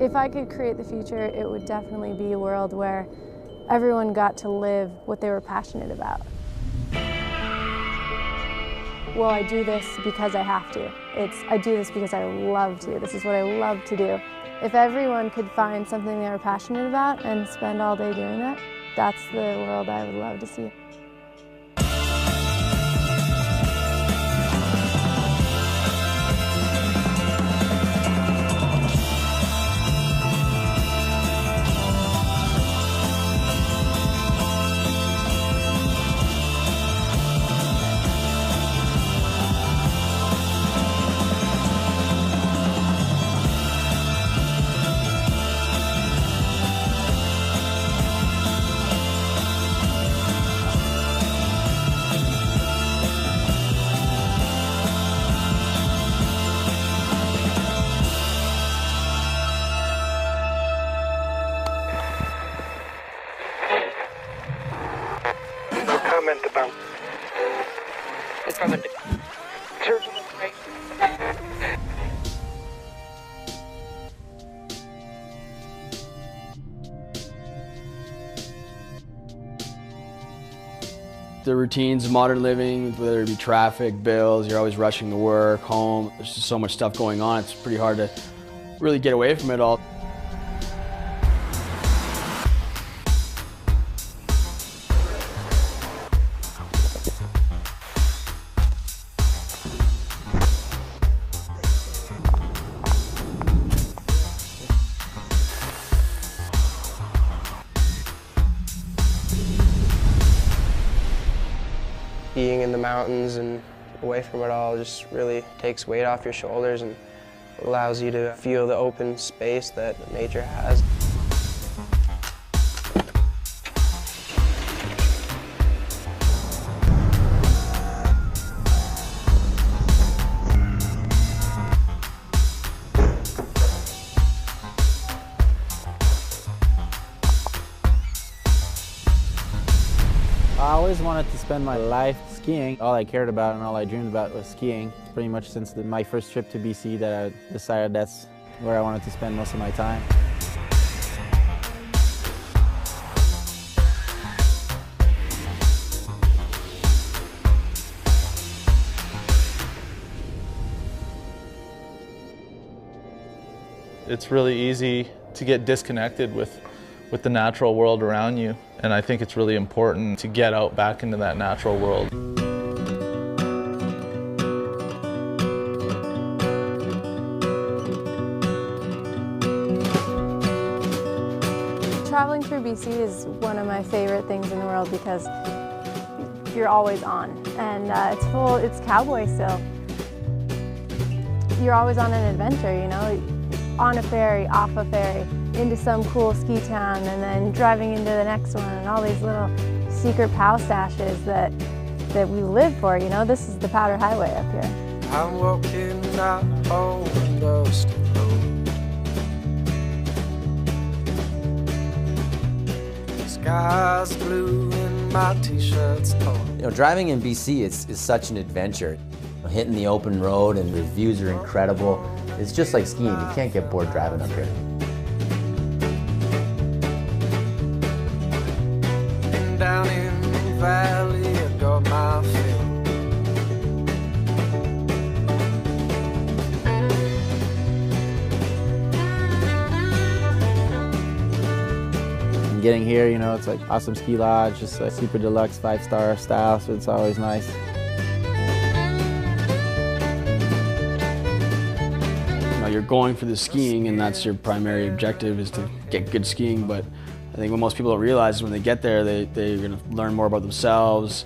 If I could create the future, it would definitely be a world where everyone got to live what they were passionate about. Well, I do this because I have to. I do this because I love to. This is what I love to do. If everyone could find something they were passionate about and spend all day doing that, that's the world I would love to see. Comment about it's from a The routines of modern living, whether it be traffic, bills, you're always rushing to work, home, there's just so much stuff going on, it's pretty hard to really get away from it all. Being in the mountains and away from it all just really takes weight off your shoulders and allows you to feel the open space that nature has. I always wanted to spend my life skiing. All I cared about and all I dreamed about was skiing. Pretty much since my first trip to BC that I decided that's where I wanted to spend most of my time. It's really easy to get disconnected with the natural world around you, and I think it's really important to get out back into that natural world. Traveling through BC is one of my favorite things in the world because you're always on, and it's cowboy still. You're always on an adventure, you know, on a ferry, off a ferry, into some cool ski town, and then driving into the next one, and all these little secret pow stashes that we live for, you know. This is the Powder Highway up here. I'm walking out on the dusty road. The sky's blue and my t-shirt's torn. You know, driving in BC is such an adventure. Hitting the open road and the views are incredible. It's just like skiing. You can't get bored driving up here. Down in the valley, I got my fill. And getting here, you know, it's like awesome ski lodge, just a super deluxe 5-star style, so it's always nice. You're going for the skiing, and that's your primary objective, is to get good skiing, but I think what most people don't realize is when they get there, they're going to learn more about themselves,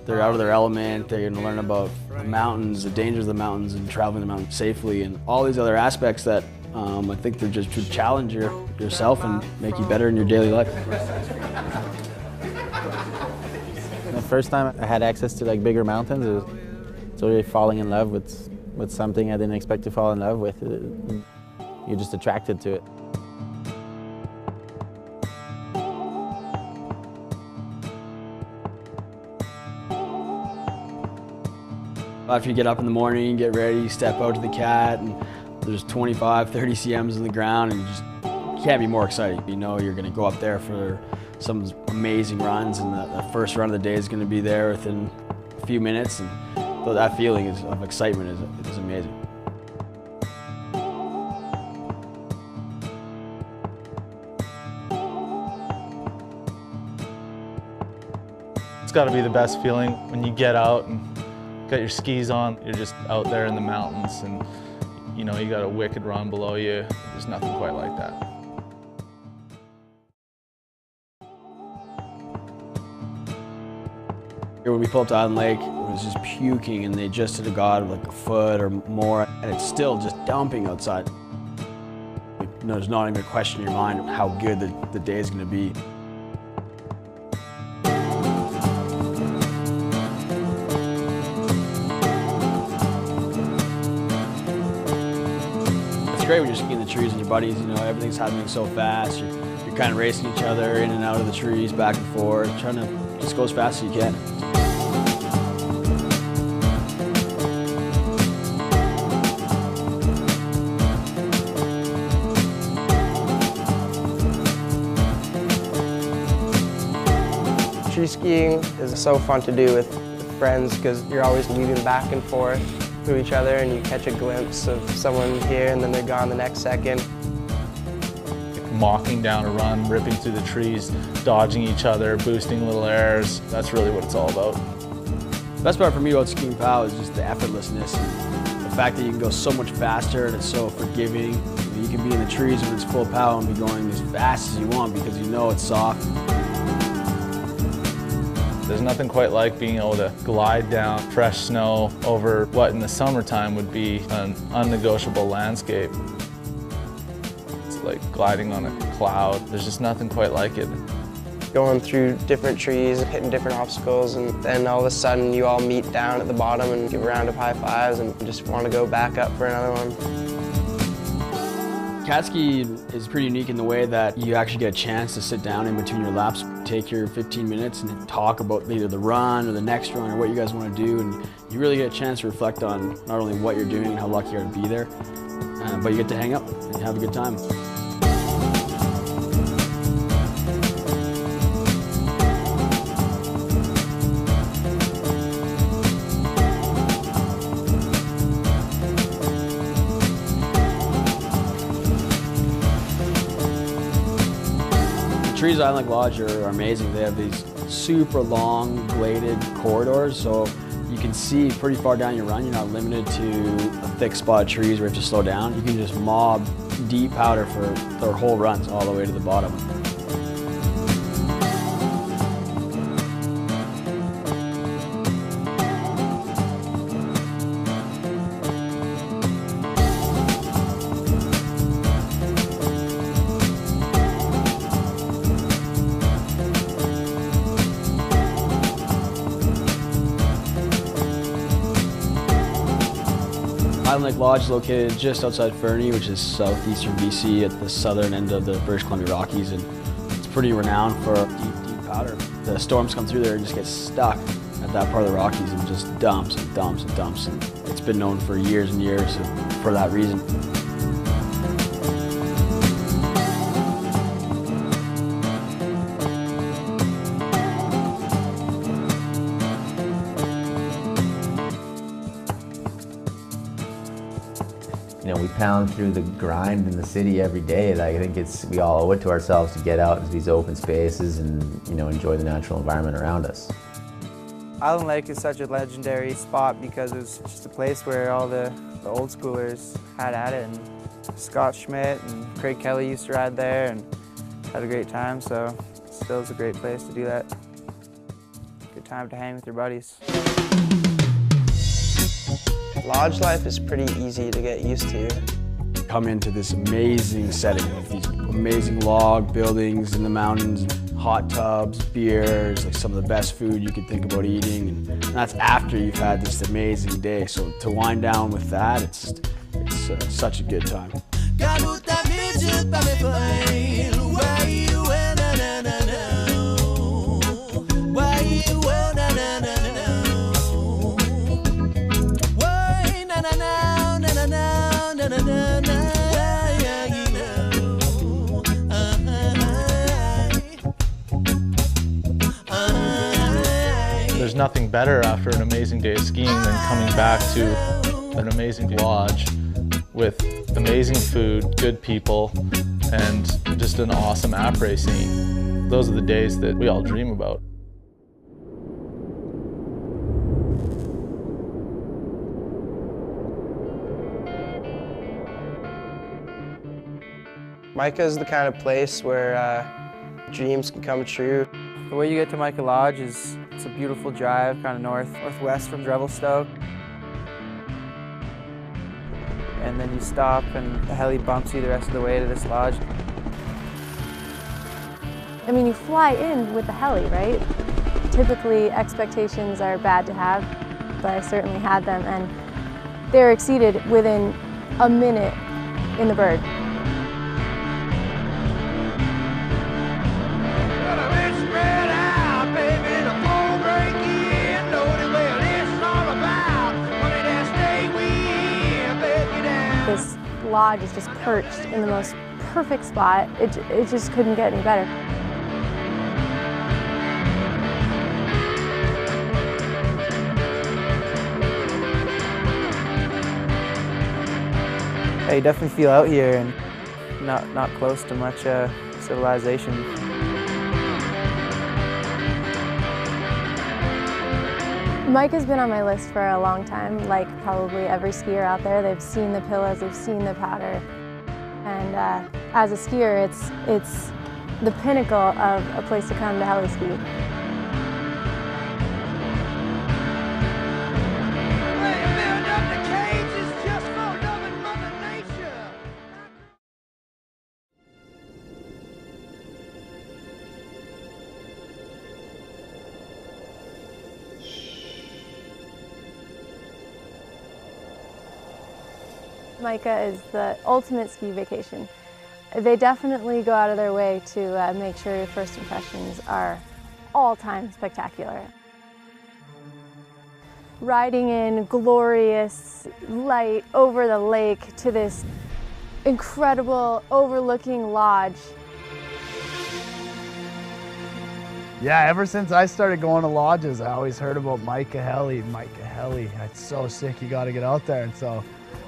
they're out of their element, they're going to learn about the mountains, the dangers of the mountains, and traveling the mountains safely, and all these other aspects that I think they're just to challenge yourself and make you better in your daily life. The first time I had access to like bigger mountains, it was totally falling in love with something I didn't expect to fall in love with. You're just attracted to it. After you get up in the morning, get ready, step out to the cat, and there's 25, 30 cms in the ground, and you just can't be more exciting. You know you're going to go up there for some amazing runs, and the first run of the day is going to be there within a few minutes, and so that feeling of excitement is amazing. It's got to be the best feeling when you get out and got your skis on. You're just out there in the mountains, and you know you got a wicked run below you. There's nothing quite like that. When we pulled up to Island Lake, it was just puking, and they just had got like a foot or more, and it's still just dumping outside. You know, there's not even a question in your mind of how good the day is going to be. It's great when you're skiing the trees and your buddies, you know, everything's happening so fast. You're kind of racing each other in and out of the trees, back and forth, trying to just go as fast as you can. Tree skiing is so fun to do with friends because you're always weaving back and forth through each other, and you catch a glimpse of someone here and then they're gone the next second. Mocking down a run, ripping through the trees, dodging each other, boosting little airs. That's really what it's all about. The best part for me about skiing POW is just the effortlessness and the fact that you can go so much faster and it's so forgiving. You can be in the trees when it's full POW and be going as fast as you want because you know it's soft. There's nothing quite like being able to glide down fresh snow over what in the summertime would be an unnegotiable landscape. It's like gliding on a cloud. There's just nothing quite like it. Going through different trees, hitting different obstacles, and then all of a sudden you all meet down at the bottom and give a round of high fives and just want to go back up for another one. Cat ski is pretty unique in the way that you actually get a chance to sit down in between your laps, take your 15 minutes and talk about either the run or the next run or what you guys want to do, and you really get a chance to reflect on not only what you're doing and how lucky you are to be there, but you get to hang up and have a good time. The trees at Island Lake Lodge are amazing. They have these super long bladed corridors, so you can see pretty far down your run. You're not limited to a thick spot of trees where you have to slow down. You can just mob deep powder for their whole runs all the way to the bottom. Island Lake Lodge is located just outside Fernie, which is southeastern BC at the southern end of the British Columbia Rockies, and it's pretty renowned for deep powder. The storms come through there and just get stuck at that part of the Rockies and just dumps and dumps and dumps, and it's been known for years and years for that reason. You know, we pound through the grind in the city every day. Like, I think we all owe it to ourselves to get out into these open spaces and, you know, enjoy the natural environment around us. Island Lake is such a legendary spot because it was just a place where all the old schoolers had at it, and Scott Schmidt and Craig Kelly used to ride there and had a great time, so it still is a great place to do that. Good time to hang with your buddies. Lodge life is pretty easy to get used to. Come into this amazing setting with these amazing log buildings in the mountains, hot tubs, beers, like some of the best food you could think about eating, and that's after you've had this amazing day. So to wind down with that, it's such a good time. There's nothing better after an amazing day of skiing than coming back to an amazing lodge with amazing food, good people, and just an awesome après scene. Those are the days that we all dream about. Mica is the kind of place where dreams can come true. The way you get to Mica Lodge is it's a beautiful drive, kind of northwest from Revelstoke. And then you stop and the heli bumps you the rest of the way to this lodge. I mean, you fly in with the heli, right? Typically, expectations are bad to have, but I certainly had them, and they were exceeded within a minute in the bird. This lodge is just perched in the most perfect spot. It just couldn't get any better. Yeah, you definitely feel out here and not close to much civilization. Mica's been on my list for a long time, like probably every skier out there. They've seen the pillows, they've seen the powder. And as a skier, it's the pinnacle of a place to come to heli ski. Mica is the ultimate ski vacation. They definitely go out of their way to make sure your first impressions are all-time spectacular. Riding in glorious light over the lake to this incredible overlooking lodge. Yeah, ever since I started going to lodges, I always heard about Mica Heli. Mica Heli, it's so sick, you gotta get out there. And so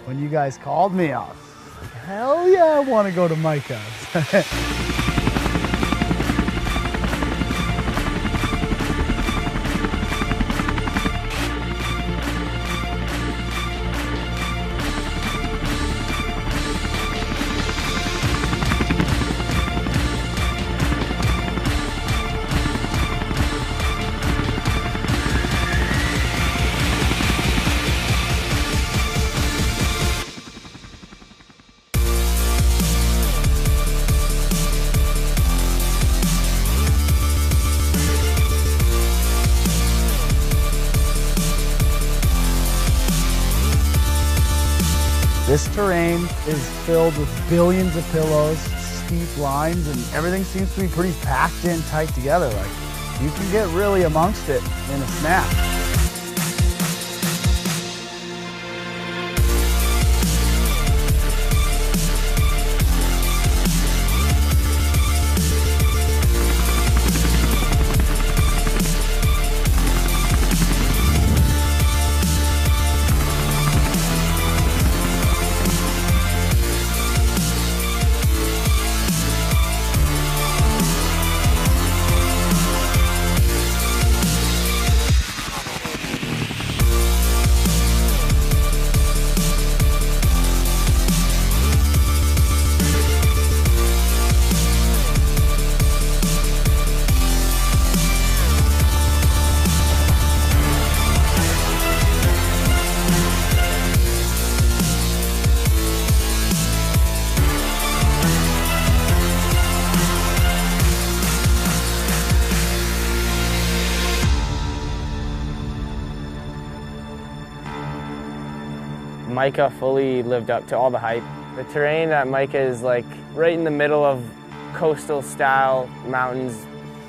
when you guys called me, I was like, hell yeah, I want to go to Mica. This terrain is filled with billions of pillows, steep lines, and everything seems to be pretty packed in tight together. Like, you can get really amongst it in a snap. Mica fully lived up to all the hype. The terrain at Mica is like right in the middle of coastal style mountains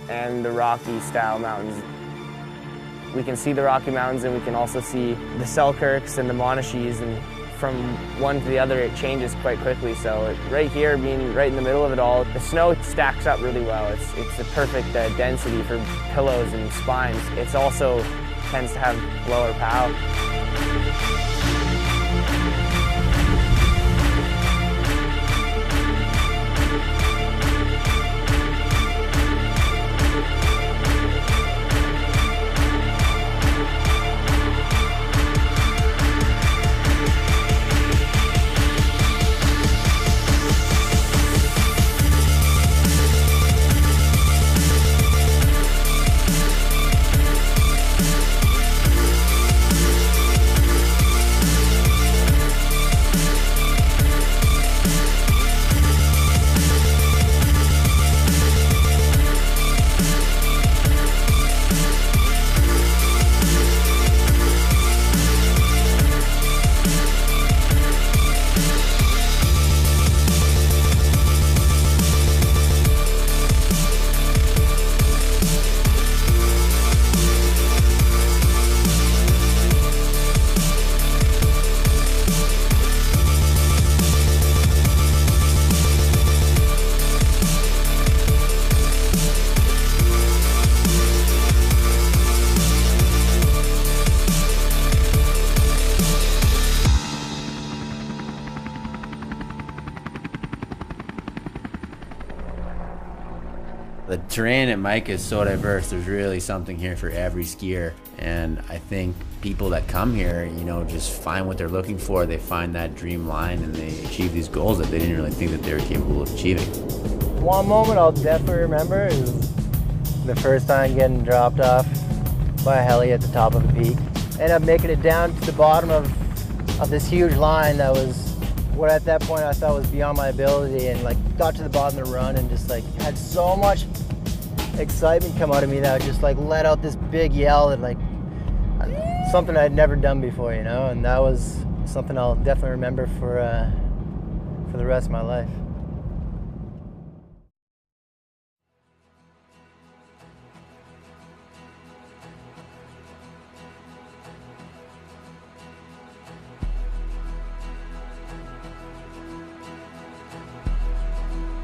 and the Rocky style mountains. We can see the Rocky Mountains and we can also see the Selkirks and the Monachies, and from one to the other, it changes quite quickly. So right here, being right in the middle of it all, the snow stacks up really well. It's the perfect density for pillows and spines. It's also tends to have lower pow. The terrain at Mica is so diverse. There's really something here for every skier. And I think people that come here, you know, just find what they're looking for. They find that dream line and they achieve these goals that they didn't really think that they were capable of achieving. One moment I'll definitely remember is the first time getting dropped off by a heli at the top of a peak. Ended up making it down to the bottom of this huge line that was what at that point I thought was beyond my ability, and like got to the bottom of the run and just like had so much excitement come out of me that I just like let out this big yell that like something I'd never done before, you know, and that was something I'll definitely remember for the rest of my life.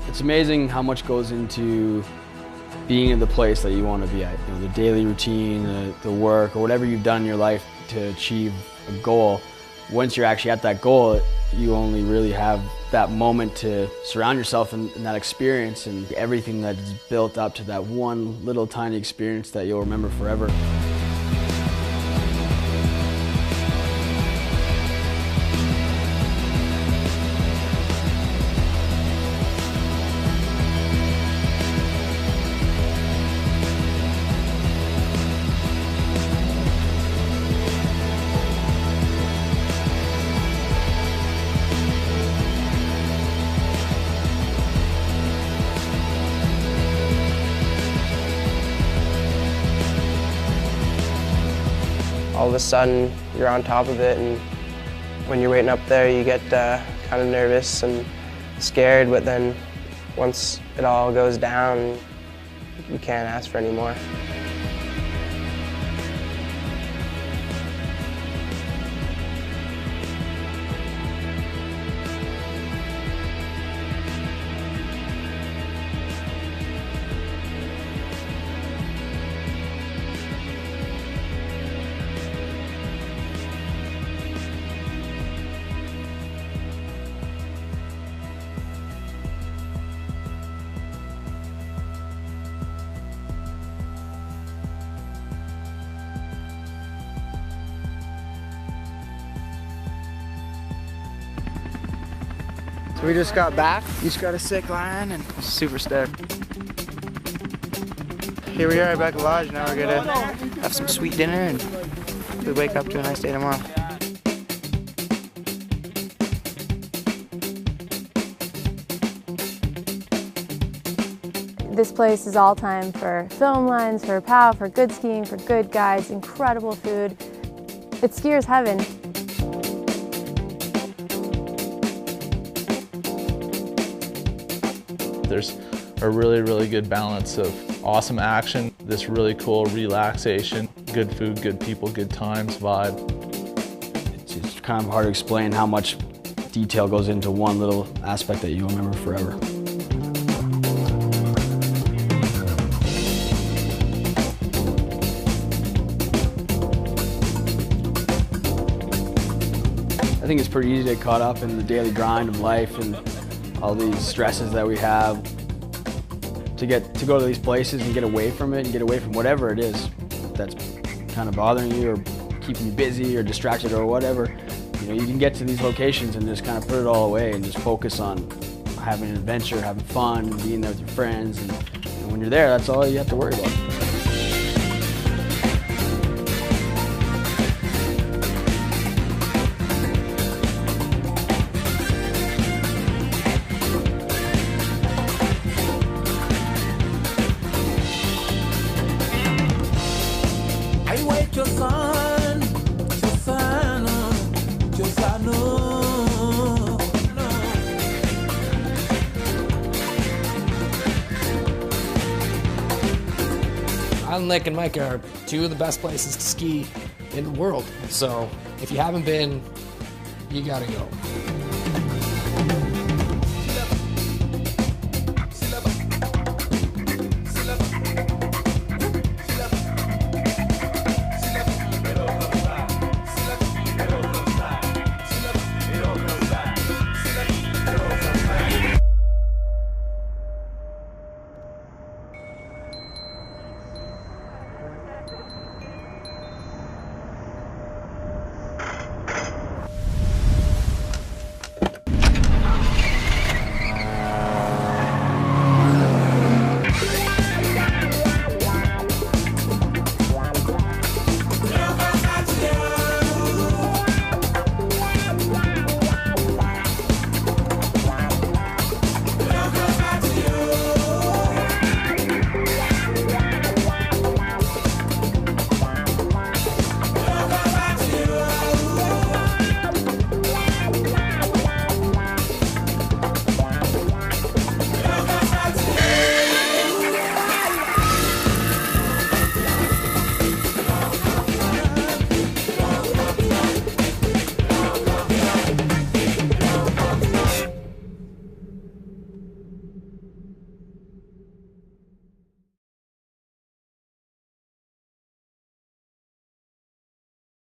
It's amazing how much goes into being in the place that you want to be at. You know, the daily routine, the work, or whatever you've done in your life to achieve a goal. Once you're actually at that goal, you only really have that moment to surround yourself in that experience and everything that is built up to that one little tiny experience that you'll remember forever. All of a sudden, you're on top of it, and when you're waiting up there, you get kind of nervous and scared, but then once it all goes down, you can't ask for any more. So we just got back, each got a sick line, and super stoked. Here we are back at Lodge. Now we're gonna have some sweet dinner and we wake up to a nice day tomorrow. This place is all time for film lines, for POW, for good skiing, for good guides, incredible food. It's skier's heaven. There's a really, really good balance of awesome action, this really cool relaxation, good food, good people, good times vibe. It's kind of hard to explain how much detail goes into one little aspect that you'll remember forever. I think it's pretty easy to get caught up in the daily grind of life and all these stresses that we have. To go to these places and get away from it and get away from whatever it is that's kind of bothering you or keeping you busy or distracted or whatever. You know, you can get to these locations and just kind of put it all away and just focus on having an adventure, having fun, being there with your friends. And when you're there, that's all you have to worry about. Island Lake and Micah are two of the best places to ski in the world. So if you haven't been, you gotta go.